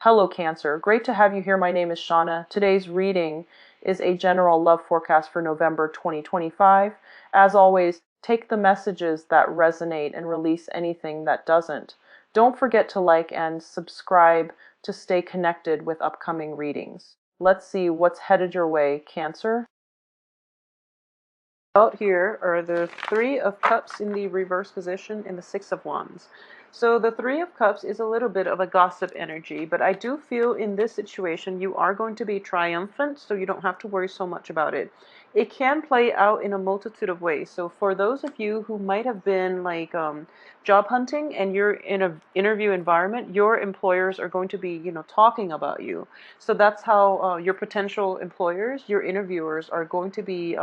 Hello, Cancer. Great to have you here. My name is Shauna. Today's reading is a general love forecast for November 2025. As always, take the messages that resonate and release anything that doesn't. Don't forget to like and subscribe to stay connected with upcoming readings. Let's see what's headed your way, Cancer. Out here are the Three of Cups in the reverse position and the Six of Wands. So the Three of Cups is a little bit of a gossip energy, but I do feel in this situation you are going to be triumphant, so you don't have to worry so much about it. It can play out in a multitude of ways. So for those of you who might have been like job hunting and you're in an interview environment, your employers are going to be, talking about you. So that's how your potential employers, your interviewers are going to be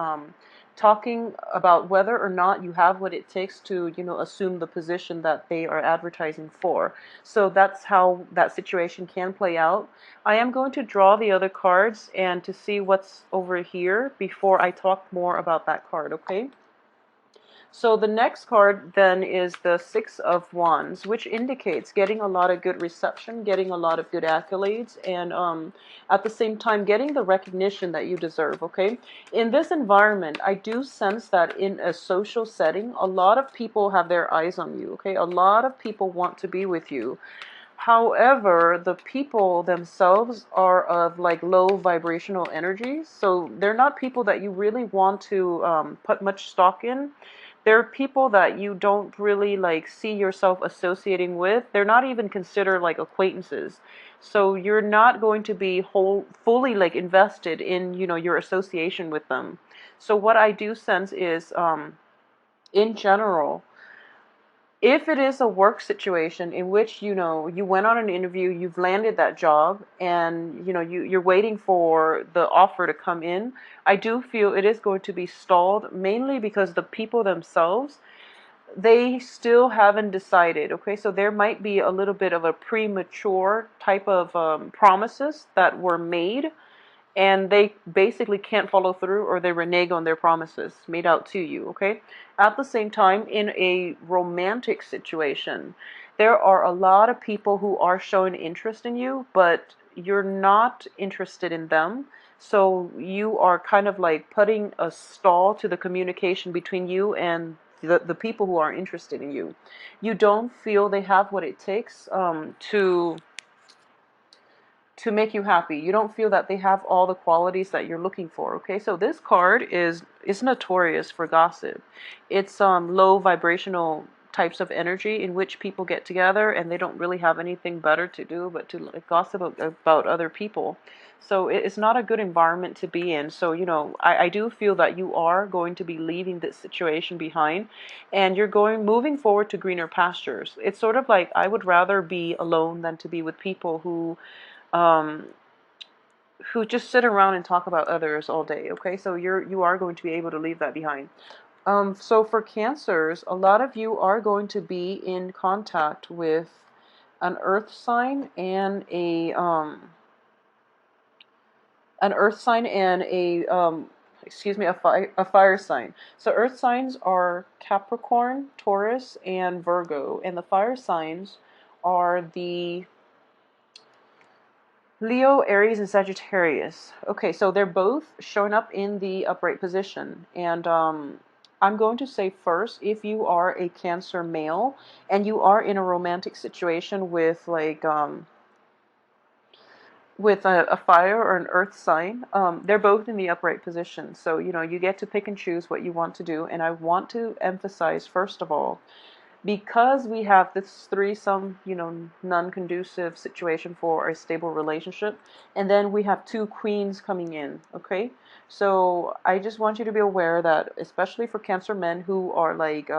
talking about whether or not you have what it takes to, assume the position that they are advertising for. So that's how that situation can play out. I am going to draw the other cards and to see what's over here before I talk more about that card, okay? So the next card then is the Six of Wands, which indicates getting a lot of good reception, getting a lot of good accolades, and at the same time getting the recognition that you deserve, okay? In this environment, I do sense that in a social setting, a lot of people have their eyes on you, okay? A lot of people want to be with you. However, the people themselves are of like low vibrational energies, so they're not people that you really want to put much stock in. They're people that you don't really like see yourself associating with. They're not even considered like acquaintances. So you're not going to be fully like invested in, your association with them. So what I do sense is, in general, if it is a work situation in which you went on an interview, you've landed that job, and you're waiting for the offer to come in, I do feel it is going to be stalled, mainly because the people themselves, they still haven't decided. Okay, so there might be a little bit of a premature type of promises that were made, and they basically can't follow through, or they renege on their promises made out to you, okay? At the same time, in a romantic situation, there are a lot of people who are showing interest in you, but you're not interested in them. So you are kind of like putting a stall to the communication between you and the people who are interested in you. You don't feel they have what it takes to make you happy. You don't feel that they have all the qualities that you're looking for. Okay, so this card is notorious for gossip. It's low vibrational types of energy in which people get together and they don't really have anything better to do but to like, gossip about other people. So it's not a good environment to be in. So I do feel that you are going to be leaving this situation behind, and you're moving forward to greener pastures. It's sort of like, I would rather be alone than to be with people um, who just sit around and talk about others all day. Okay, so you are going to be able to leave that behind. So for Cancers, a lot of you are going to be in contact with an earth sign and a fire sign. So earth signs are Capricorn, Taurus, and Virgo, and the fire signs are the Leo, Aries, and Sagittarius. Okay, so they're both showing up in the upright position. And I'm going to say first, if you are a Cancer male and you are in a romantic situation with like with a fire or an earth sign, they're both in the upright position. So you get to pick and choose what you want to do. And I want to emphasize, first of all, because we have this threesome, non-conducive situation for a stable relationship, and then we have two queens coming in, okay? So I just want you to be aware that, especially for Cancer men who are like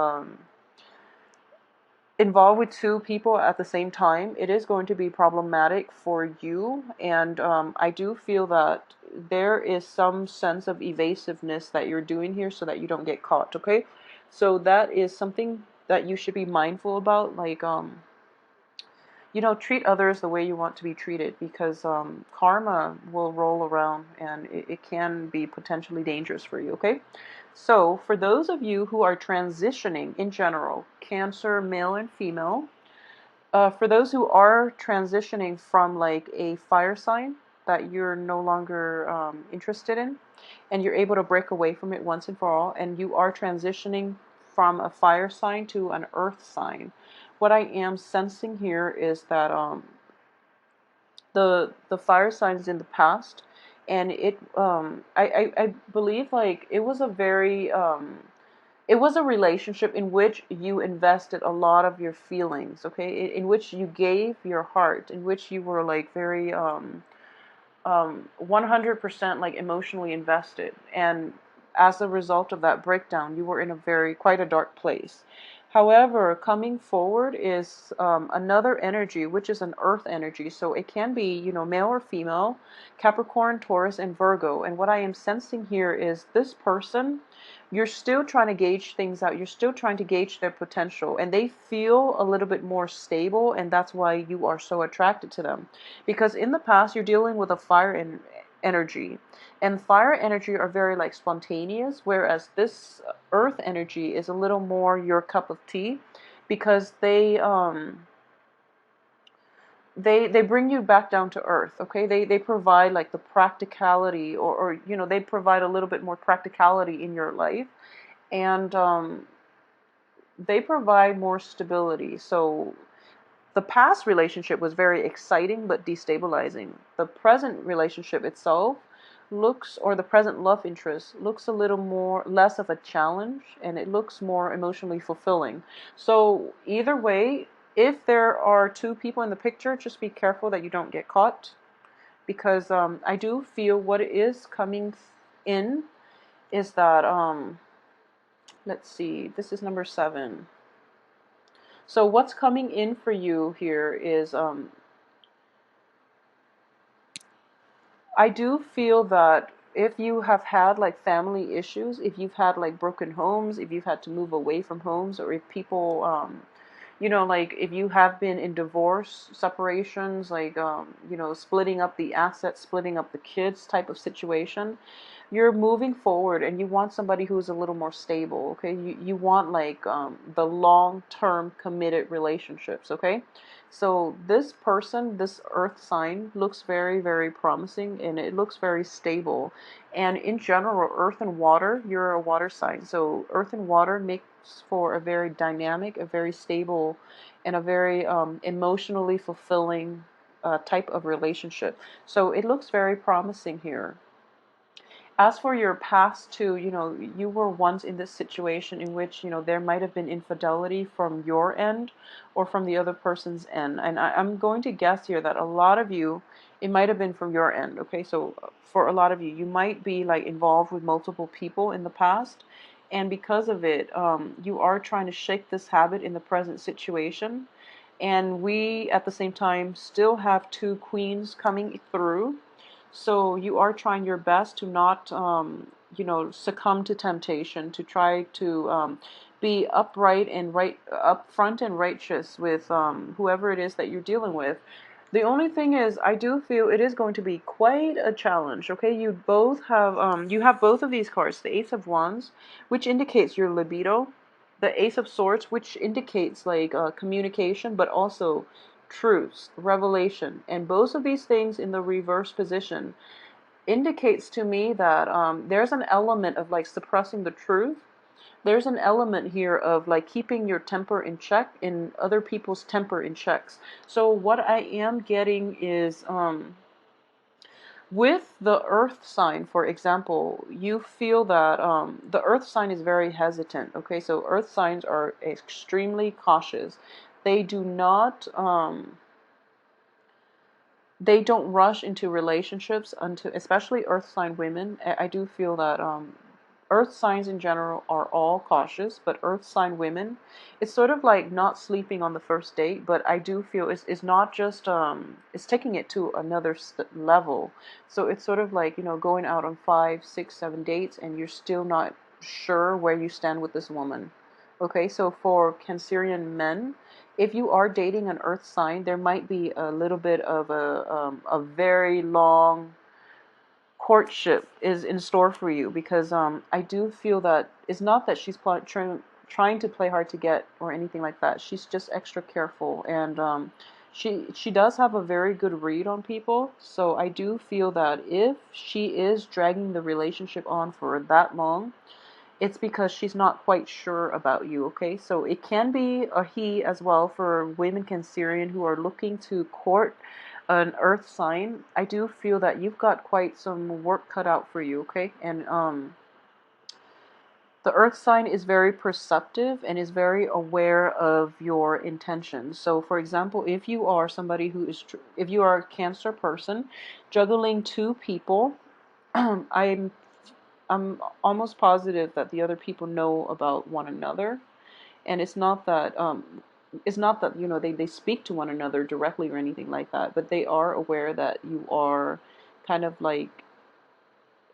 involved with two people at the same time, it is going to be problematic for you. And I do feel that there is some sense of evasiveness that you're doing here so that you don't get caught, okay? So that is something that you should be mindful about. Like, treat others the way you want to be treated, because karma will roll around and it can be potentially dangerous for you, okay? So for those of you who are transitioning in general, Cancer, male and female, For those who are transitioning from like a fire sign that you're no longer interested in, and you're able to break away from it once and for all, and you are transitioning from a fire sign to an earth sign, what I am sensing here is that the fire signs in the past, and I believe like it was a very it was a relationship in which you invested a lot of your feelings, okay, in which you gave your heart, in which you were like very 100% like emotionally invested, and as a result of that breakdown you were in a very quite a dark place. However, coming forward is another energy, which is an earth energy, so it can be, you know, male or female, Capricorn, Taurus, and Virgo. And what I am sensing here is this person, you're still trying to gauge things out, you're still trying to gauge their potential, and they feel a little bit more stable, and that's why you are so attracted to them. Because in the past you're dealing with a energy, and fire energy are very like spontaneous, whereas this earth energy is a little more your cup of tea, because they bring you back down to earth, okay? They provide like the practicality, or you know, they provide a little bit more practicality in your life, and they provide more stability. So the past relationship was very exciting but destabilizing. The present relationship itself looks, or the present love interest looks a little more, less of a challenge, and it looks more emotionally fulfilling. So either way, if there are two people in the picture, just be careful that you don't get caught, because I do feel what is coming in is that let's see, this is number 7. So what's coming in for you here is I do feel that if you have had like family issues, if you've had like broken homes, if you've had to move away from homes, or if people, you know, like if you have been in divorce, separations, like, you know, splitting up the assets, splitting up the kids type of situation, you're moving forward and you want somebody who's a little more stable, okay? You want like the long-term committed relationships, okay? So this person, this earth sign, looks very, very promising, and it looks very stable. And in general, earth and water, you're a water sign. So earth and water makes for a very dynamic, a very stable, and a very emotionally fulfilling type of relationship. So it looks very promising here. As for your past too, you know, you were once in this situation in which, you know, there might have been infidelity from your end or from the other person's end. And I'm going to guess here that a lot of you, it might have been from your end. Okay, so for a lot of you, you might be like involved with multiple people in the past. And because of it, you are trying to shake this habit in the present situation. And we, at the same time, still have 2 queens coming through. So you are trying your best to not, you know, succumb to temptation, to try to be upright and right, upfront and righteous with whoever it is that you're dealing with. The only thing is, I do feel it is going to be quite a challenge. Okay, you have both of these cards, the Ace of Wands, which indicates your libido, the Ace of Swords, which indicates like communication, but also truths, revelation, and both of these things in the reverse position indicates to me that there's an element of like suppressing the truth. There's an element here of like keeping your temper in check and other people's temper in checks. So what I am getting is with the earth sign, for example, you feel that the earth sign is very hesitant. Okay, so earth signs are extremely cautious. They do not they don't rush into relationships until, especially earth sign women. I do feel that earth signs in general are all cautious, but earth sign women, it's sort of like not sleeping on the first date, but I do feel it's not just it's taking it to another level. So it's sort of like, you know, going out on 5, 6, 7 dates and you're still not sure where you stand with this woman. Okay, so for Cancerian men, if you are dating an earth sign, there might be a little bit of a very long courtship is in store for you, because I do feel that it's not that she's trying to play hard to get or anything like that. She's just extra careful, and she does have a very good read on people. So I do feel that if she is dragging the relationship on for that long, it's because she's not quite sure about you, okay? So it can be a he as well for women Cancerian who are looking to court an earth sign. I do feel that you've got quite some work cut out for you, okay? And the earth sign is very perceptive and is very aware of your intentions. So for example, if you are somebody who is, if you are a Cancer person juggling two people, I'm almost positive that the other people know about one another, and it's not that they speak to one another directly or anything like that, but they are aware that you are kind of like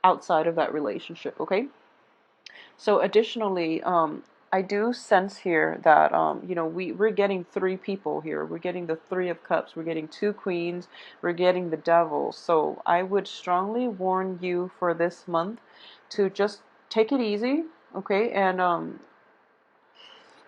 outside of that relationship, okay? So additionally, I do sense here that we're getting three people here. We're getting the Three of Cups. We're getting two Queens. We're getting the Devil. So I would strongly warn you for this month to just take it easy, okay? And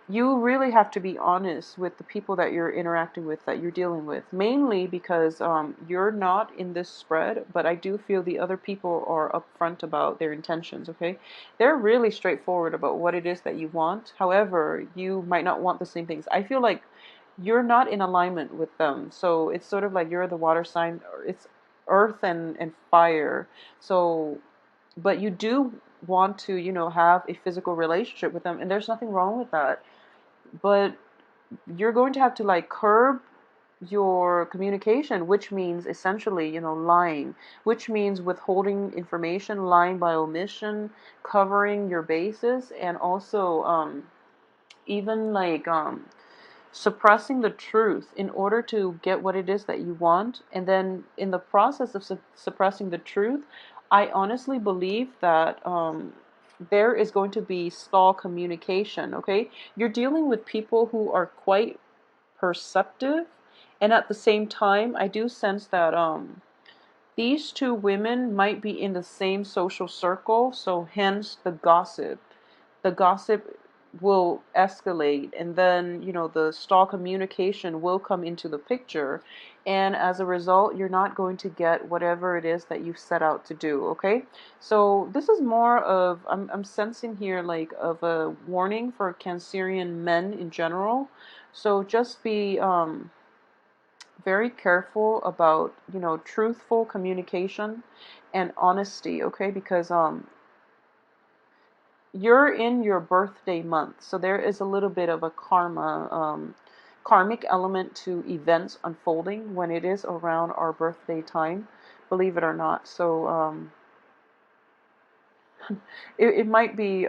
you really have to be honest with the people that you're interacting with, that you're dealing with, mainly because you're not in this spread, but I do feel the other people are upfront about their intentions, okay? They're really straightforward about what it is that you want. However, you might not want the same things. I feel like you're not in alignment with them. So it's sort of like you're the water sign, or it's earth and fire. So, but you do want to, have a physical relationship with them, and there's nothing wrong with that. But you're going to have to like curb your communication, which means essentially, lying, which means withholding information, lying by omission, covering your bases, and also even like suppressing the truth in order to get what it is that you want. And then in the process of suppressing the truth, I honestly believe that there is going to be stall communication, okay? You're dealing with people who are quite perceptive, and at the same time, I do sense that these two women might be in the same social circle, so hence the gossip. The gossip will escalate, and then the stall communication will come into the picture, and as a result you're not going to get whatever it is that you set out to do, okay? So this is more of, I'm sensing here like of a warning for Cancerian men in general. So just be very careful about truthful communication and honesty, okay? Because you're in your birthday month, so there is a little bit of a karmic element to events unfolding when it is around our birthday time, believe it or not. So it might be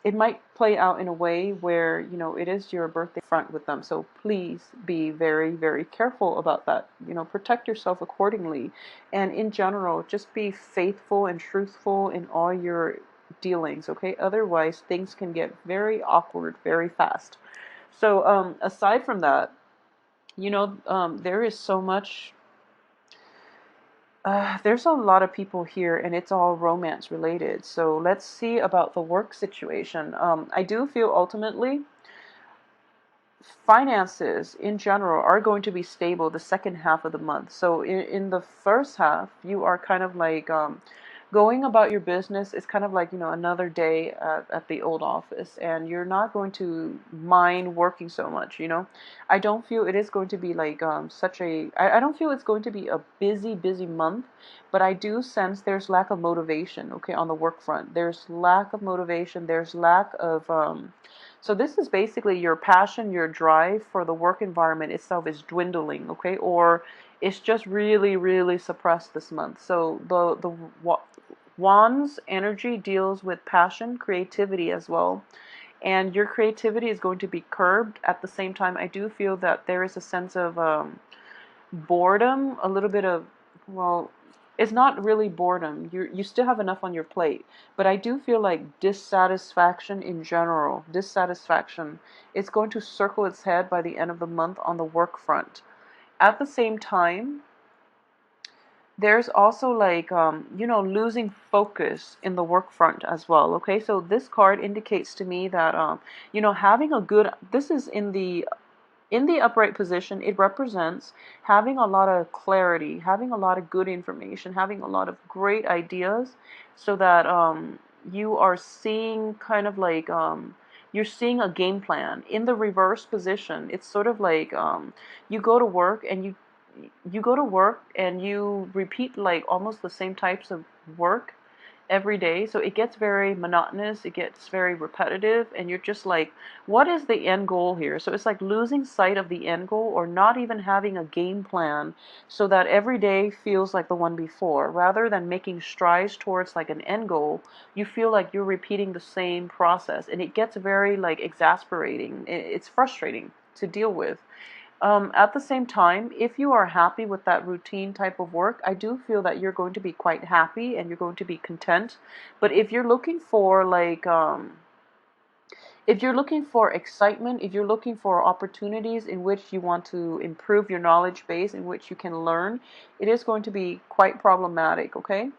it might play out in a way where it is your birthday front with them. So please be very, very careful about that. Protect yourself accordingly, and in general, just be faithful and truthful in all your dealings, okay? Otherwise, things can get very awkward very fast. So aside from that, there is so much. There's a lot of people here, and it's all romance related. So let's see about the work situation. I do feel ultimately finances in general are going to be stable the second half of the month. So in the first half, you are kind of like going about your business. It's kind of like, another day at the old office, and you're not going to mind working so much, I don't feel it is going to be like I don't feel it's going to be a busy, busy month, but I do sense there's lack of motivation, okay, on the work front. There's lack of motivation, there's lack of so this is basically your passion, your drive for the work environment itself is dwindling, okay? Or it's just really, really suppressed this month. So the Wands energy deals with passion, creativity as well. And your creativity is going to be curbed. At the same time, I do feel that there is a sense of boredom, a little bit of, well, it's not really boredom. You still have enough on your plate, but I do feel like dissatisfaction in general, dissatisfaction, it's going to circle its head by the end of the month on the work front. At the same time, There's also like, losing focus in the work front as well. Okay, so this card indicates to me that, having a good, this is in the upright position, it represents having a lot of clarity, having a lot of good information, having a lot of great ideas, so that you are seeing kind of like, you're seeing a game plan. In the reverse position, it's sort of like, you go to work and you go to work and you repeat like almost the same types of work every day. So it gets very monotonous, it gets very repetitive, and you're just like, what is the end goal here? So it's like losing sight of the end goal, or not even having a game plan, so that every day feels like the one before. Rather than making strides towards like an end goal, you feel like you're repeating the same process, and it gets very like exasperating. It's frustrating to deal with. At the same time, if you are happy with that routine type of work, I do feel that you're going to be quite happy and you're going to be content. But if you're looking for like, if you're looking for excitement, if you're looking for opportunities in which you want to improve your knowledge base, in which you can learn, it is going to be quite problematic, okay?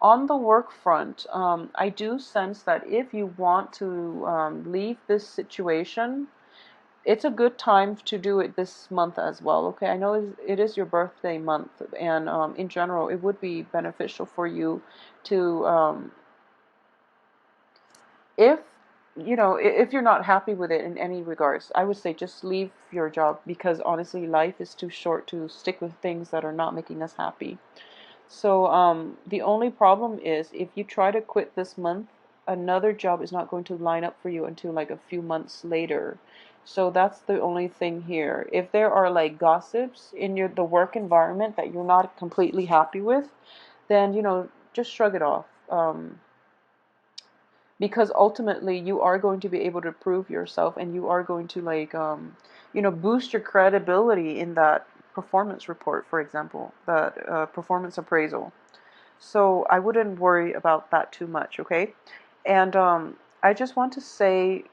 On the work front, I do sense that if you want to leave this situation, it's a good time to do it this month as well. Okay, I know it is your birthday month, and in general, it would be beneficial for you to, if if you're not happy with it in any regards, I would say just leave your job, because honestly, life is too short to stick with things that are not making us happy. So the only problem is if you try to quit this month, another job is not going to line up for you until like a few months later. So that's the only thing here. If there are like gossips in the work environment that you're not completely happy with, then just shrug it off. Because ultimately you are going to be able to prove yourself, and you are going to like, boost your credibility in that performance report, for example, that performance appraisal. So I wouldn't worry about that too much, okay? And I just want to say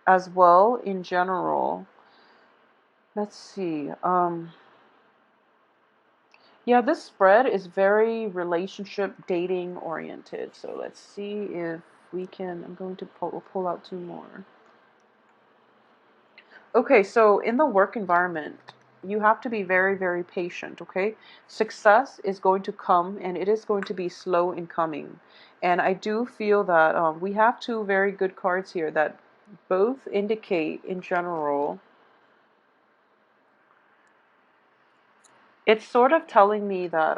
as well, in general, let's see. Yeah, this spread is very relationship dating oriented. So let's see if we can, I'm going to pull out two more. Okay, so in the work environment, you have to be very, very patient, okay? Success is going to come, and it is going to be slow in coming. And I do feel that we have two very good cards here that both indicate, in general, it's sort of telling me that,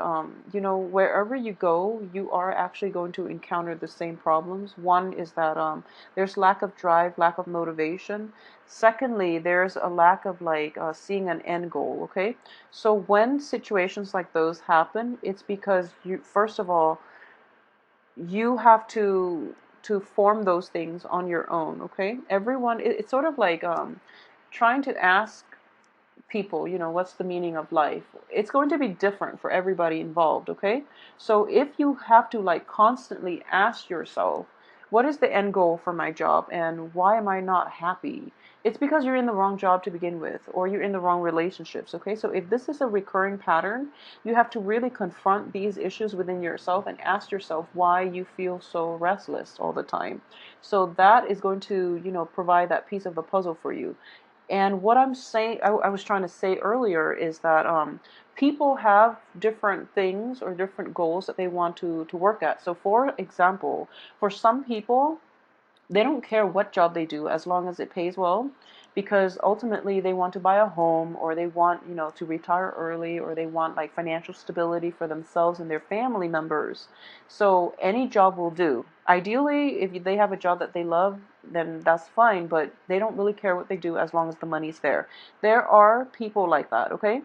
wherever you go, you are actually going to encounter the same problems. One is that there's lack of drive, lack of motivation. Secondly, there's a lack of like seeing an end goal, okay? So when situations like those happen, it's because you, first of all, you have to form those things on your own, okay? Everyone, it's sort of like trying to ask people, what's the meaning of life? It's going to be different for everybody involved, okay? So if you have to like constantly ask yourself, what is the end goal for my job and why am I not happy? It's because you're in the wrong job to begin with, or you're in the wrong relationships, okay? So if this is a recurring pattern, you have to really confront these issues within yourself and ask yourself why you feel so restless all the time. So that is going to, provide that piece of the puzzle for you. And what I'm saying, I was trying to say earlier, is that people have different things or different goals that they want to work at. So, for example, for some people, they don't care what job they do as long as it pays well, because ultimately they want to buy a home, or they want, to retire early, or they want like financial stability for themselves and their family members. So any job will do. Ideally, if they have a job that they love, then that's fine, but they don't really care what they do as long as the money's there. There are people like that, okay?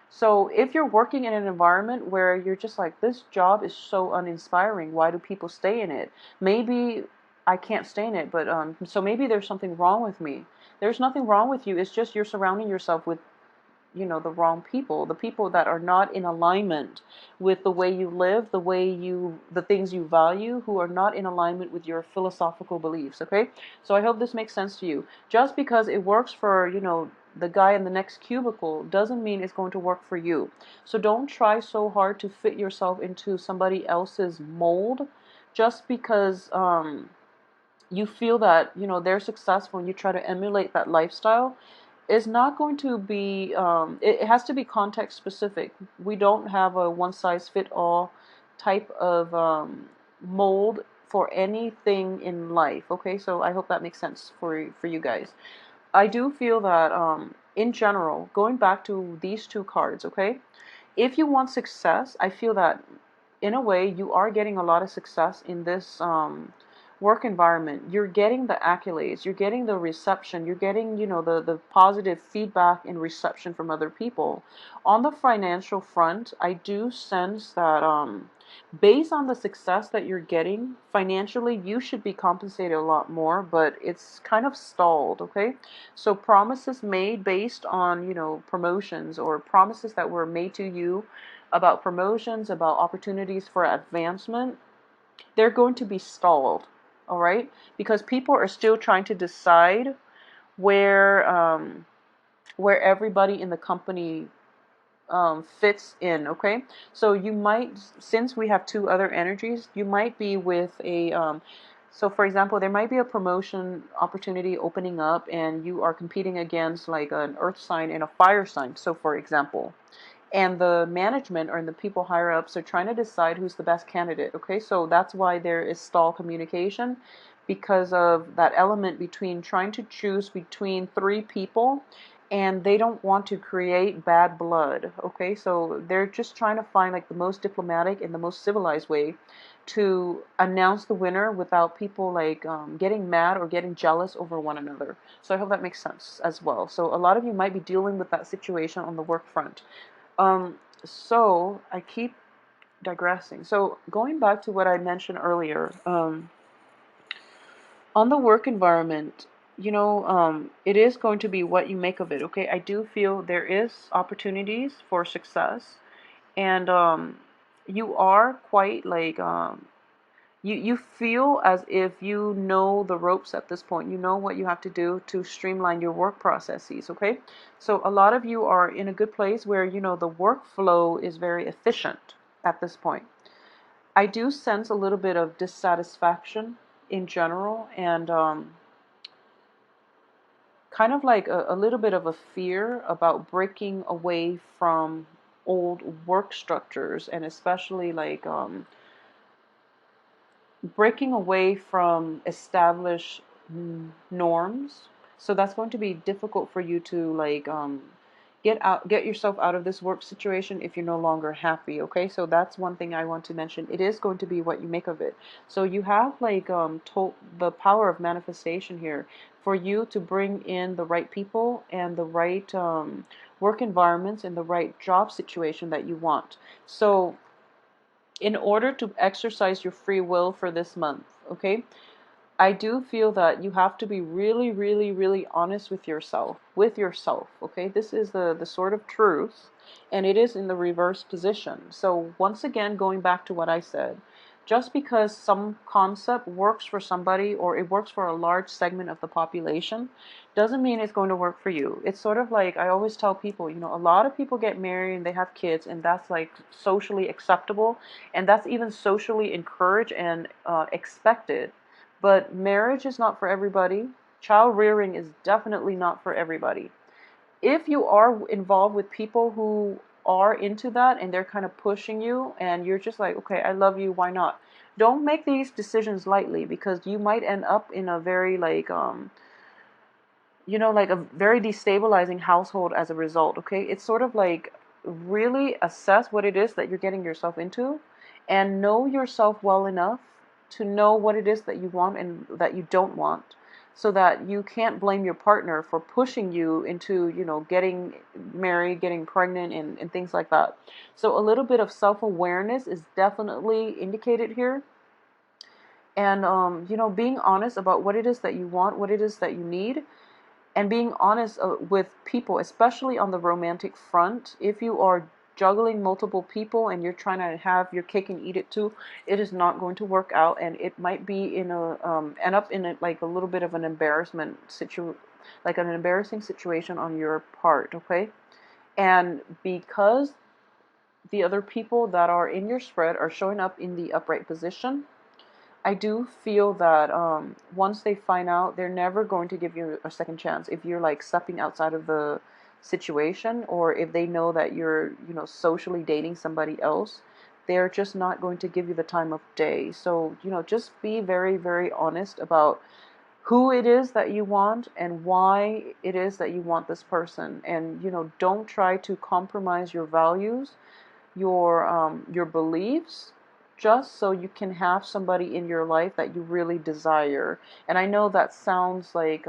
So if you're working in an environment where you're just like, this job is so uninspiring, why do people stay in it? Maybe I can't stay in it, but so maybe there's something wrong with me. There's nothing wrong with you. It's just you're surrounding yourself with, the wrong people, the people that are not in alignment with the way you live, the things you value, who are not in alignment with your philosophical beliefs, okay? So I hope this makes sense to you. Just because it works for, the guy in the next cubicle doesn't mean it's going to work for you. So don't try so hard to fit yourself into somebody else's mold just because you feel that, you know, they're successful and you try to emulate that lifestyle. Is not going to be, it has to be context specific. We don't have a one size fit all type of mold for anything in life. Okay, so I hope that makes sense for you guys. I do feel that in general, going back to these two cards, okay, if you want success, I feel that in a way you are getting a lot of success in this work environment. You're getting the accolades, you're getting the reception, you're getting, you know, the positive feedback and reception from other people. On the financial front, I do sense that based on the success that you're getting financially, you should be compensated a lot more, but it's kind of stalled. Okay, so promises made based on, you know, promotions, or promises that were made to you about promotions, about opportunities for advancement, they're going to be stalled. All right, because people are still trying to decide where where everybody in the company fits in. Okay, so you might, since we have two other energies, you might be with a so for example, there might be a promotion opportunity opening up and you are competing against like an earth sign and a fire sign, so for example, and the management or the people higher ups are trying to decide who's the best candidate. Okay, so that's why there is stall communication, because of that element between trying to choose between three people, and they don't want to create bad blood. Okay, so they're just trying to find like the most diplomatic and the most civilized way to announce the winner without people like getting mad or getting jealous over one another. So I hope that makes sense as well. So a lot of you might be dealing with that situation on the work front. So I keep digressing. So going back to what I mentioned earlier, on the work environment, you know, it is going to be what you make of it. Okay, I do feel there is opportunities for success, and you are quite like you feel as if you know the ropes at this point. You know what you have to do to streamline your work processes. Okay, so a lot of you are in a good place where, you know, the workflow is very efficient at this point. I do sense a little bit of dissatisfaction in general, and kind of like a little bit of a fear about breaking away from old work structures, and especially like breaking away from established norms. So that's going to be difficult for you to like get yourself out of this work situation if you're no longer happy. Okay, so that's one thing I want to mention. It is going to be what you make of it. So you have like the power of manifestation here for you to bring in the right people and the right work environments and the right job situation that you want. So in order to exercise your free will for this month, okay, I do feel that you have to be really, really, really honest with yourself, okay? This is the sort of truth, and it is in the reverse position. So once again, going back to what I said, just because some concept works for somebody or it works for a large segment of the population doesn't mean it's going to work for you. It's sort of like I always tell people, you know, a lot of people get married and they have kids, and that's like socially acceptable, and that's even socially encouraged and expected. But marriage is not for everybody. Child rearing is definitely not for everybody. If you are involved with people who are into that and they're kind of pushing you and you're just like, okay, I love you, why not? Don't make these decisions lightly, because you might end up in a very like you know, like a very destabilizing household as a result. Okay, it's sort of like really assess what it is that you're getting yourself into, and know yourself well enough to know what it is that you want and that you don't want, so that you can't blame your partner for pushing you into, you know, getting married, getting pregnant, and things like that. So a little bit of self-awareness is definitely indicated here, and you know, being honest about what it is that you want, what it is that you need, and being honest with people, especially on the romantic front. If you are juggling multiple people and you're trying to have your cake and eat it too, it is not going to work out, and it might be in a end up in a, like a little bit of an embarrassment situation. like an embarrassing situation on your part, okay? And because the other people that are in your spread are showing up in the upright position, I do feel that once they find out, they're never going to give you a second chance. If you're like stepping outside of the situation, or if they know that you're, socially dating somebody else, they're just not going to give you the time of day. So, just be very, very honest about who it is that you want and why it is that you want this person. And, don't try to compromise your values, your beliefs, just so you can have somebody in your life that you really desire. And I know that sounds like